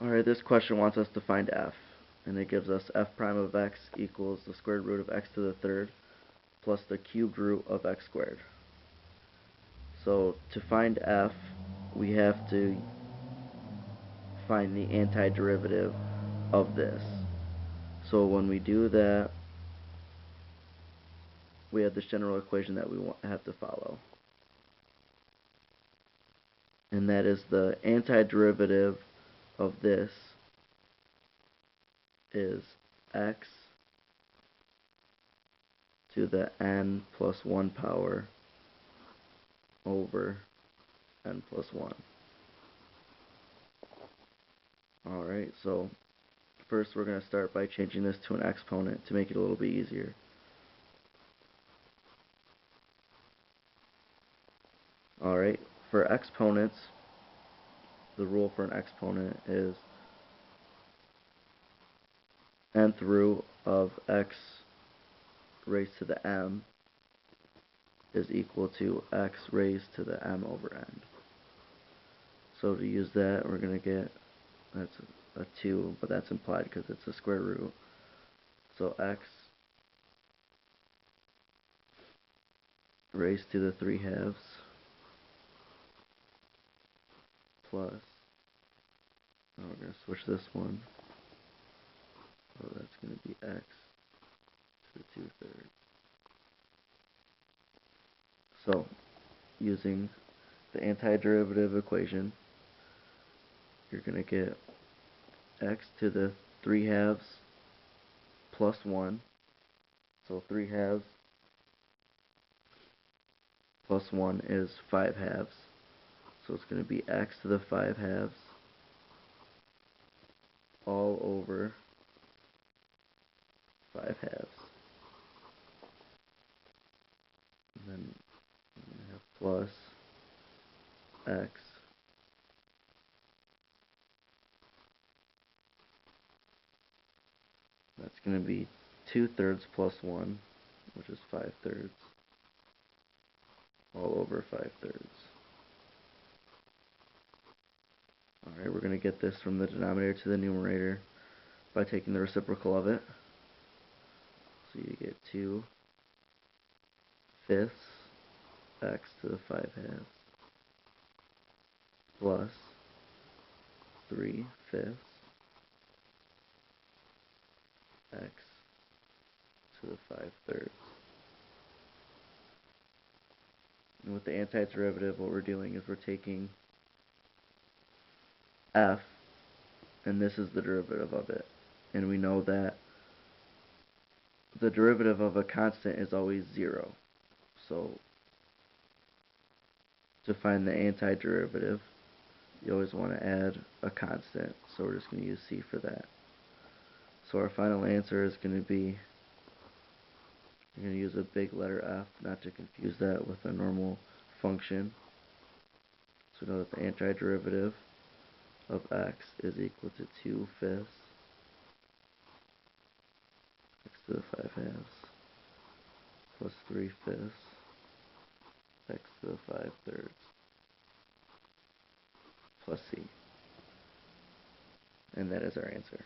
Alright, this question wants us to find f, and it gives us f prime of x equals the squared root of x to the third plus the cubed root of x squared. So to find f, we have to find the antiderivative of this. So when we do that, we have this general equation that we have to follow. And that is the antiderivative of this is x to the n plus 1 power over n plus 1. Alright, so first we're going to start by changing this to an exponent to make it a little bit easier. Alright, for exponents, the rule for an exponent is nth root of x raised to the m is equal to x raised to the m over n. So to use that, we're going to get, that's a 2, but that's implied because it's a square root. So x raised to the 3/2 plus, now we're going to switch this one. So that's going to be x to the 2/3. So, using the antiderivative equation, you're going to get x to the 3/2 plus 1. So 3/2 plus 1 is 5/2. So it's going to be x to the 5/2 all over 5/2. And then we have plus x that's going to be 2/3 plus 1, which is 5/3 all over 5/3. Alright, we're going to get this from the denominator to the numerator by taking the reciprocal of it. So you get 2/5 x to the 5/2 plus 3/5 x to the 5/3. And with the antiderivative, what we're doing is we're taking f, and this is the derivative of it. And we know that the derivative of a constant is always 0. So to find the antiderivative, you always want to add a constant. So we're just going to use c for that. So our final answer is going to be, you're going to use a big letter f, not to confuse that with a normal function. So we know that the antiderivative of x is equal to 2/5 x to the 5/2 plus 3/5 x to the 5/3 plus c. And that is our answer.